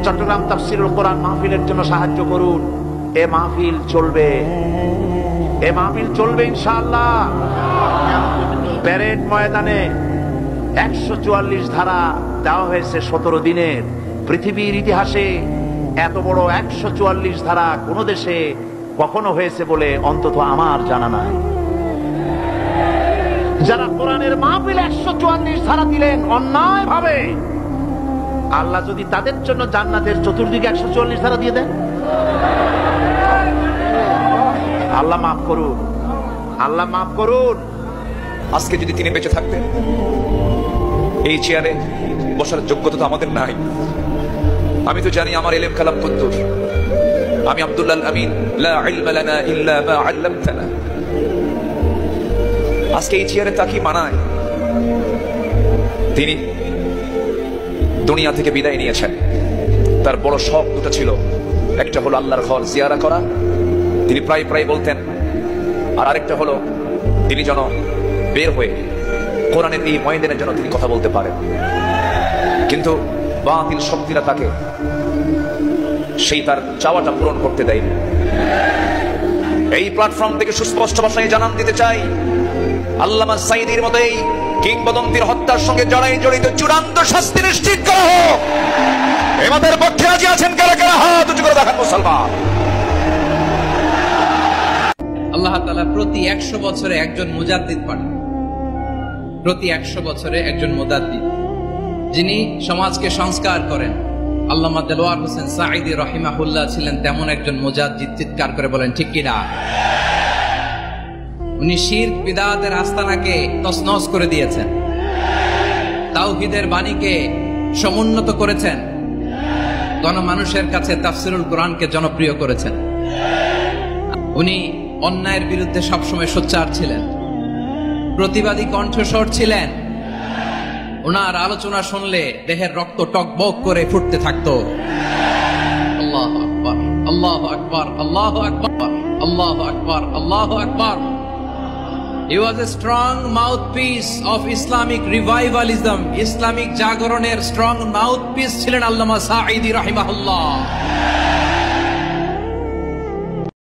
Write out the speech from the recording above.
চট্টগ্রাম তাফসীরুল কোরআন মাহফিলের জন্য সাহায্য করুন। এ মাহফিল চলবে, এ মাহফিল চলবে ইনশাআল্লাহ। প্যারেড ময়দানে 144 ধারা দেওয়া হয়েছে 17 দিনের। পৃথিবীর ইতিহাসে এত বড় 144 ধারা কোন দেশে কখনো হয়েছে বলে অন্তত আমার জানা নাই। যারা কোরআনের মাহফিল 144 ধারা দিলেন অন্যায় ভাবে, আল্লাহ যদি তাদের জন্য জান্নাতের চতুর্দিকে 144 ধারা দিয়ে দেন, আল্লাহ মাফ করুন, আল্লাহ মাফ করুন। আজকে যদি তিনি বেঁচে থাকতেন, এই চেয়ারে বসার যোগ্যতা তো আমাদের নাই। আমি তো জানি আমার ইলম কালাম কদ্দুর। আমি আব্দুল্লাহ আমিন, লা ইলমা লানা ইল্লা মা আল্লামতানা। আজকে এই চেয়ারে তাকে মানায়। তিনি দুনিয়া থেকে বিদায় নিয়েছেন। তার বড় শখ দুটো ছিল, একটা হলো আল্লাহর ঘর জিয়ারা করা, তিনি প্রায় প্রায় বলতেন, আর আরেকটা হলো তিনি যেন বের হয়ে কোরআনের এই ময়দানের জন্য তিনি কথা বলতে পারেন। কিন্তু বাতিল শক্তিরা তাকে সেই তার চাওয়াটা পূরণ করতে দেয়নি। এই প্ল্যাটফর্ম থেকে সুস্পষ্ট ভাষায় জানান দিতে চাই, আল্লামা সাঈদীর মতো এই কিংবদন্তির হত্যার সঙ্গে যারাই জড়িত চূড়ান্ত শাস্তি নিশ্চিত করা হোক। এমাদের পক্ষে রাজি আছেন কারা কারা? হাত উঁচু করে দেখান মুসলমান। আল্লাহ তাআলা প্রতি 100 বছরে একজন মুজাদ্দিদ পাঠান। প্রতি 100 বছরে একজন মুজাদ্দিদ, যিনি সমাজকে সংস্কার করেন। আল্লামা দেলোয়ার হোসেন সাঈদী রাহিমাহুল্লাহ ছিলেন তেমন একজন মুজাদ্দিদ। চিৎকার করে বলেন ঠিক কিনা? উনি শিরক বিদআতের আস্তানাকে তছনছ করে দিয়েছেন, তাওহীদের বাণীকে সমুন্নত করেছেন, গণমানুষের কাছে তাফসীরুল কোরআনকে জনপ্রিয় করেছেন। উনি অন্যায়ের বিরুদ্ধে সবসময় সোচ্চার ছিলেন, প্রতিবাদী কণ্ঠস্বর ছিলেন। ওনার আলোচনা শুনলে দেহের রক্ত টকবক করে ফুটতে থাকতো। আল্লাহু আকবার, আল্লাহু আকবার, আল্লাহু আকবার, আল্লাহু আকবার, আল্লাহু আকবার। He was a strong mouthpiece of Islamic revivalism. Islamic জাগরণের স্ট্রং মাউথপিস ছিলেন আল্লামা সাঈদী রাহিমাহুল্লাহ।